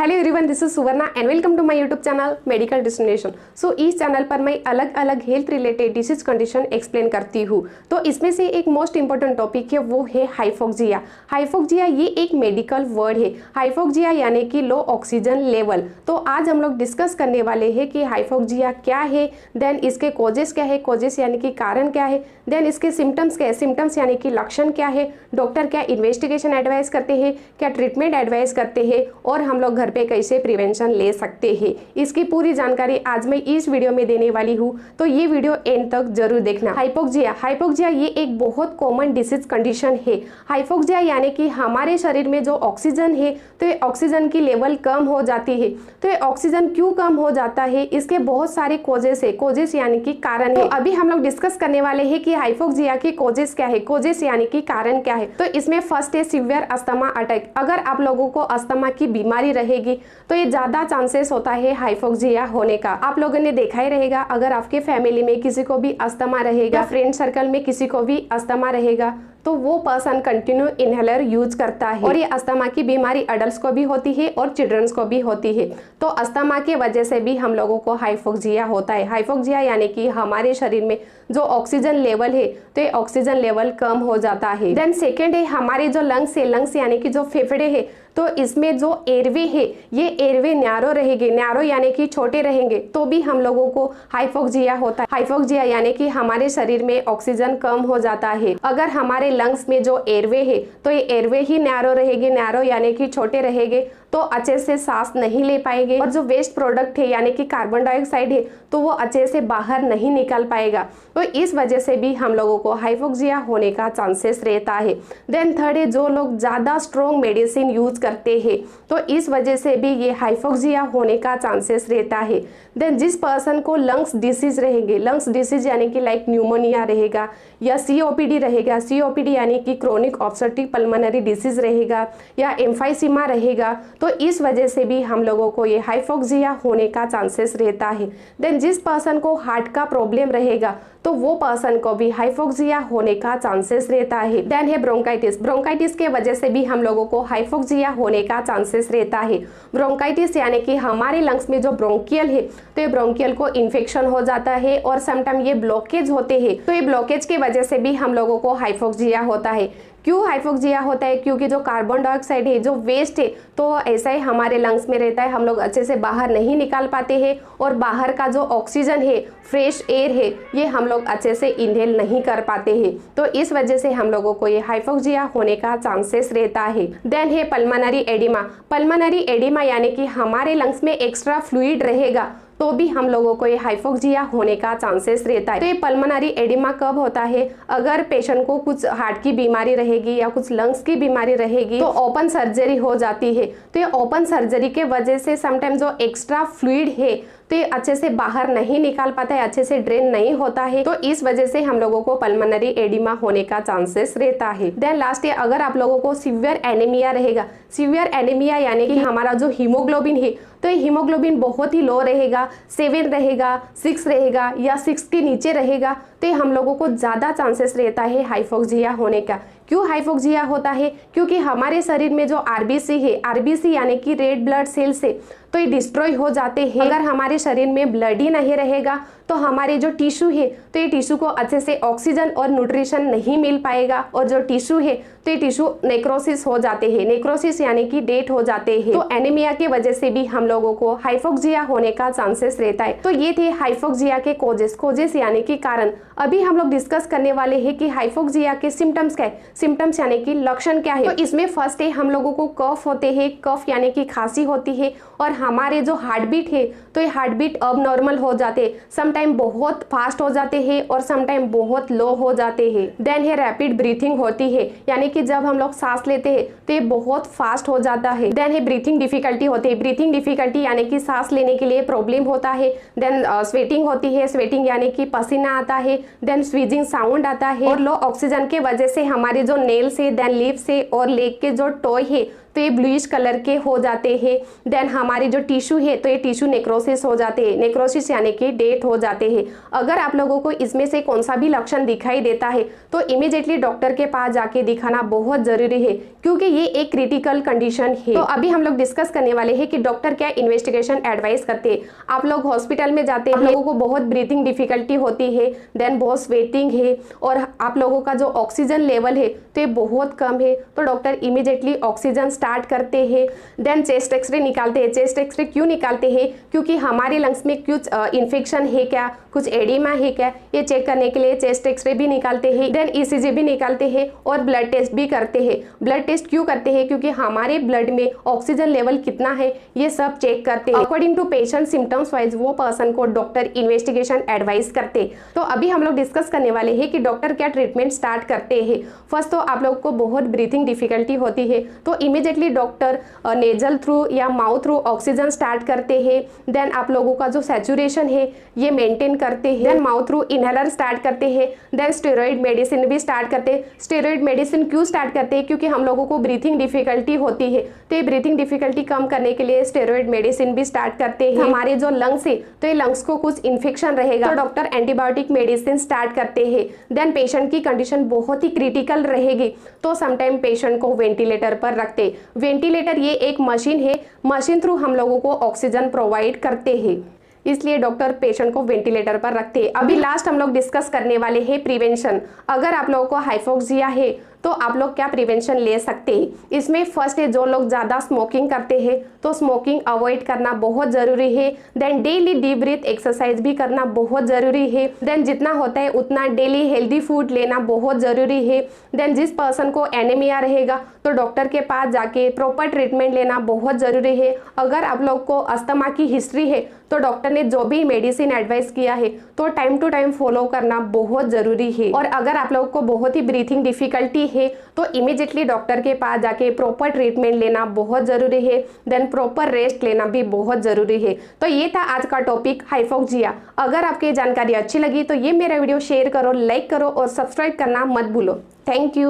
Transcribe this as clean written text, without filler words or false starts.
Hello everyone, this is Suvarna and welcome to my YouTube channel medical destination. So इस channel पर मैं अलग अलग health related disease condition explain करती हूँ। तो इसमें से एक मोस्ट इंपॉर्टेंट टॉपिक है, वो है हाइपोक्सिया। हाइपोक्सिया ये एक मेडिकल वर्ड है। हाइपोक्सिया यानी कि लो ऑक्सीजन लेवल। तो आज हम लोग डिस्कस करने वाले हैं कि हाइपोक्सिया क्या है, देन इसके कॉजेस क्या है, कॉजेस यानी कि कारण क्या है, देन इसके सिम्टम्स क्या है, सिम्टम्स यानी कि लक्षण क्या है, डॉक्टर क्या इन्वेस्टिगेशन एडवाइस करते हैं, क्या ट्रीटमेंट एडवाइस करते हैं, और हम लोग घर पे कैसे प्रिवेंशन ले सकते हैं। इसकी पूरी जानकारी आज मैं इस वीडियो में देने वाली हूँ, तो ये वीडियो एंड तक जरूर देखना। हाइपोक्सिया ये एक बहुत कॉमन डिसीज कंडीशन है। हाइपोक्सिया यानी कि हमारे शरीर में जो ऑक्सीजन है, तो ये ऑक्सीजन की लेवल कम हो जाती है। तो ये ऑक्सीजन क्यों कम हो जाता है, इसके बहुत सारे कॉजेस है। कॉजेस यानी कि कारण है। तो अभी हम लोग डिस्कस करने वाले हैं कि हाइपोक्सिया के कॉजेस क्या है, कॉजेस यानी कि कारण क्या है। तो इसमें फर्स्ट है सीवियर अस्थमा अटैक। अगर आप लोगों को अस्थमा की बीमारी रहेगी तो ये ज्यादा चांसेस होता है हाइपोक्सिया होने का। आप लोगों ने देखा ही रहेगा, अगर आपके फैमिली में किसी को भी अस्थमा रहेगा, फ्रेंड सर्कल में किसी को भी अस्थमा रहेगा, तो वो पर्सन कंटिन्यू इनहेलर यूज करता है। और ये अस्थमा की बीमारी अडल्ट्स को भी होती है और चिल्ड्रंस को भी होती है। तो अस्थमा के वजह से भी हम लोगों को हाइपोक्सिया होता है। हाइपोक्सिया यानी कि हमारे शरीर में जो ऑक्सीजन लेवल है, तो ये ऑक्सीजन लेवल कम हो जाता है। देन सेकेंड है हमारे जो लंग्स है, लंग्स यानी कि जो फेफड़े है, तो इसमें जो एयरवे है, ये एयरवे नैरो रहेंगे, नैरो यानी कि छोटे रहेंगे, तो भी हम लोगों को हाइपोक्सिया होता है। हाइपोक्सिया यानी कि हमारे शरीर में ऑक्सीजन कम हो जाता है। अगर हमारे लंग्स में जो एयरवे है, तो ये एयरवे ही नैरो रहेंगे, नैरो यानी कि छोटे रहेंगे, तो अच्छे से सांस नहीं ले पाएंगे। और जो वेस्ट प्रोडक्ट है यानी कि कार्बन डाइऑक्साइड है, तो वो अच्छे से बाहर नहीं निकल पाएगा। तो इस वजह से भी हम लोगों को हाइपोक्सिया होने का चांसेस रहता है। देन थर्ड है जो लोग ज्यादा स्ट्रॉन्ग मेडिसिन यूज करते हैं, तो इस वजह से भी ये हाइपोक्सिया होने का चांसेस रहता है। देन जिस पर्सन को लंग्स डिसीज रहेंगे, लंग्स डिसीज यानी कि लाइक न्यूमोनिया रहेगा या सीओपीडी रहेगा, सीओपीडी यानी कि क्रोनिक ऑब्स्ट्रक्टिव पल्मोनरी डिसीज रहेगा या एम्फाइसीमा रहेगा, तो इस वजह से भी हम लोगों को ये हाइपोक्सिया होने का चांसेस रहता है। देन जिस पर्सन को हार्ट का प्रॉब्लम रहेगा, तो वो पर्सन को भी हाइपोक्सिया होने का चांसेस रहता है। देन है ब्रोंकाइटिस। ब्रोंकाइटिस के वजह से भी हम लोगों को हाइपोक्सिया होने का चांसेस रहता है। ब्रोंकाइटिस यानी कि हमारे लंग्स में जो ब्रोंकियल है, तो ये ब्रोंकियल को इन्फेक्शन हो जाता है और समटाइम ये ब्लॉकेज होते हैं। तो ये ब्लॉकेज की वजह से भी हम लोगों को हाइपोक्सिया होता है। क्यों हाइपोक्सिया होता है? क्योंकि जो कार्बन डाइऑक्साइड है, जो वेस्ट है, तो ऐसा ही हमारे लंग्स में रहता है, हम लोग अच्छे से बाहर नहीं निकाल पाते हैं, और बाहर का जो ऑक्सीजन है, फ्रेश एयर है, ये हम लोग अच्छे से इनहेल नहीं कर पाते हैं। तो इस वजह से हम लोगों को ये हाइपोक्सिया होने का चांसेस रहता है। देन है पल्मोनरी एडिमा। पल्मोनरी एडिमा यानी कि हमारे लंग्स में एक्स्ट्रा फ्लूइड रहेगा, तो भी हम लोगों को ये हाइपोक्सिया होने का चांसेस रहता है। तो ये पल्मोनरी एडिमा कब होता है? अगर पेशेंट को कुछ हार्ट की बीमारी रहेगी या कुछ लंग्स की बीमारी रहेगी, तो ओपन सर्जरी हो जाती है। तो ये ओपन सर्जरी के वजह से समटाइम जो एक्स्ट्रा फ्लूइड है, तो ये अच्छे से बाहर नहीं निकाल पाता है, अच्छे से ड्रेन नहीं होता है, तो इस वजह से हम लोगों को पल्मोनरी एडिमा होने का चांसेस रहता है। देन लास्ट है, अगर आप लोगों को सीवियर एनीमिया रहेगा। सीवियर एनीमिया यानी कि हमारा जो हीमोग्लोबिन है, तो ये हीमोग्लोबिन बहुत ही लो रहेगा, 7 रहेगा, 6 रहेगा या 6 के नीचे रहेगा, तो हम लोगों को ज्यादा चांसेस रहता है हाइपोक्सिया होने का। क्यों हाइपोक्सिया होता है? क्योंकि हमारे शरीर में जो आरबीसी है, आरबीसी यानी कि रेड ब्लड सेल्स है, तो ये डिस्ट्रॉय हो जाते हैं। अगर हमारे शरीर में ब्लड ही नहीं रहेगा, तो हमारे जो टिश्यू है, तो ये टिश्यू को अच्छे से ऑक्सीजन और न्यूट्रिशन नहीं मिल पाएगा, और जो टिश्यू है, तो ये टिश्यू नेक्रोसिस हो जाते हैं। नेक्रोसिस यानी कि डेथ हो जाते हैं। तो एनीमिया की वजह से भी हम लोगों को हाइपोक्सिया होने का चांसेस रहता है। तो ये थे हाइपोक्सिया के कॉजेस यानी कि कारण। अभी हम लोग डिस्कस करने वाले हैं कि हाइपोक्सिया के सिम्टम्स क्या है। सिम्टम्स यानी कि लक्षण क्या है। तो इसमें फर्स्ट है हम लोगों को कफ होते हैं, कफ यानी कि खांसी होती है, और हमारे जो हार्ट बीट है, तो ये हार्ट बीट अब नॉर्मल हो जाते हैं, समटाइम बहुत फास्ट हो जाते हैं और समटाइम बहुत लो हो जाते हैं। देन है रैपिड ब्रीथिंग होती है, यानी कि जब हम लोग सांस लेते हैं, तो ये बहुत फास्ट हो जाता है। देन है ब्रीथिंग डिफिकल्टी होती है। ब्रीथिंग डिफिकल्टी यानी कि सांस लेने के लिए प्रॉब्लम होता है। देन स्वेटिंग होती है, स्वेटिंग यानी कि पसीना आता है। देन स्वीजिंग साउंड आता है, और लो ऑक्सीजन के वजह से हमारे जो नेल्स है, देन लिप्स है और लेग के जो टॉय है, तो ये ब्लूइश कलर के हो जाते हैं। देन हमारे जो टिश्यू है तो ये टिश्यू नेक्रोसिस हो जाते हैं, नेक्रोसिस यानी कि डेथ हो जाते हैं। अगर आप लोगों को इसमें से कौन सा भी लक्षण दिखाई देता है तो इमीडिएटली डॉक्टर के पास जाके दिखाना बहुत जरूरी है, क्योंकि ये एक क्रिटिकल कंडीशन है। तो अभी हम लोग डिस्कस करने वाले हैं कि डॉक्टर क्या इन्वेस्टिगेशन एडवाइस करते हैं। आप लोग हॉस्पिटल में जाते हैं, आप लोगों को बहुत ब्रीथिंग डिफिकल्टी होती है, देन बहुत स्वेटिंग है और आप लोगों का जो ऑक्सीजन लेवल है तो ये बहुत कम है, तो डॉक्टर इमीडिएटली ऑक्सीजन स्टार्ट करते हैं। देन चेस्ट एक्सरे निकालते हैं। चेस्ट एक्सरे क्यों निकालते हैं? क्योंकि हमारे लंग्स में कुछ इन्फेक्शन है क्या, कुछ एडिमा है क्या, ये चेक करने के लिए चेस्ट एक्सरे भी निकालते हैं। देन ईसीजी भी निकालते हैं और ब्लड टेस्ट भी करते हैं। ब्लड टेस्ट क्यों करते हैं? क्योंकि हमारे ब्लड में ऑक्सीजन लेवल कितना है ये सब चेक करते हैं। According to patient symptoms wise वो पर्सन को डॉक्टर इन्वेस्टिगेशन एडवाइस करते। तो अभी हम लोग डिस्कस करने वाले हैं कि डॉक्टर क्या ट्रीटमेंट स्टार्ट करते हैं। फर्स्ट तो आप लोग को बहुत ब्रीथिंग डिफिकल्टी होती है तो इमीडिएटली डॉक्टर नेजल थ्रू या माउथ थ्रू ऑक्सीजन स्टार्ट करते हैं। देन आप लोगों का जो सैचुरेशन है ये मेंटेन करते हैं। Then mouth through inhaler start करते हैं। देन स्टेरॉइड मेडिसिन भी स्टार्ट करते हैं। स्टेरॉइड मेडिसिन क्यों स्टार्ट करते हैं? क्योंकि हम लोगों को ब्रीथिंग डिफिकल्टी होती है, तो ये ब्रीथिंग डिफिकल्टी कम करने के लिए स्टेरॉइड मेडिसिन भी स्टार्ट करते हैं। हमारे जो लंग्स है तो ये लंग्स को कुछ इन्फेक्शन रहेगा तो डॉक्टर एंटीबायोटिक मेडिसिन स्टार्ट करते हैं। देन पेशेंट की कंडीशन बहुत ही क्रिटिकल रहेगी तो समटाइम पेशेंट को वेंटिलेटर पर रखते। वेंटिलेटर ये एक मशीन है, मशीन थ्रू हम लोगों को ऑक्सीजन प्रोवाइड करते हैं, इसलिए डॉक्टर पेशेंट को वेंटिलेटर पर रखते हैं। अभी लास्ट हम लोग डिस्कस करने वाले हैं प्रिवेंशन। अगर आप लोगों को हाइपोक्सिया है तो आप लोग क्या प्रिवेंशन ले सकते हैं। इसमें फर्स्ट है, जो लोग ज़्यादा स्मोकिंग करते हैं तो स्मोकिंग अवॉइड करना बहुत ज़रूरी है। Then daily deep breath exercise भी करना बहुत ज़रूरी है। देन जितना होता है उतना डेली हेल्दी फूड लेना बहुत ज़रूरी है। देन जिस पर्सन को एनीमिया रहेगा तो डॉक्टर के पास जाके प्रॉपर ट्रीटमेंट लेना बहुत ज़रूरी है। अगर आप लोग को अस्थमा की हिस्ट्री है तो डॉक्टर ने जो भी मेडिसिन एडवाइस किया है तो टाइम टू टाइम फॉलो करना बहुत ज़रूरी है। और अगर आप लोग को बहुत ही ब्रीथिंग डिफिकल्टी है तो इमीडिएटली डॉक्टर के पास जाके प्रॉपर ट्रीटमेंट लेना बहुत जरूरी है। देन प्रॉपर रेस्ट लेना भी बहुत जरूरी है। तो ये था आज का टॉपिक हाइपोक्सिया। अगर आपको ये जानकारी अच्छी लगी तो ये मेरा वीडियो शेयर करो, लाइक करो और सब्सक्राइब करना मत भूलो। Thank you.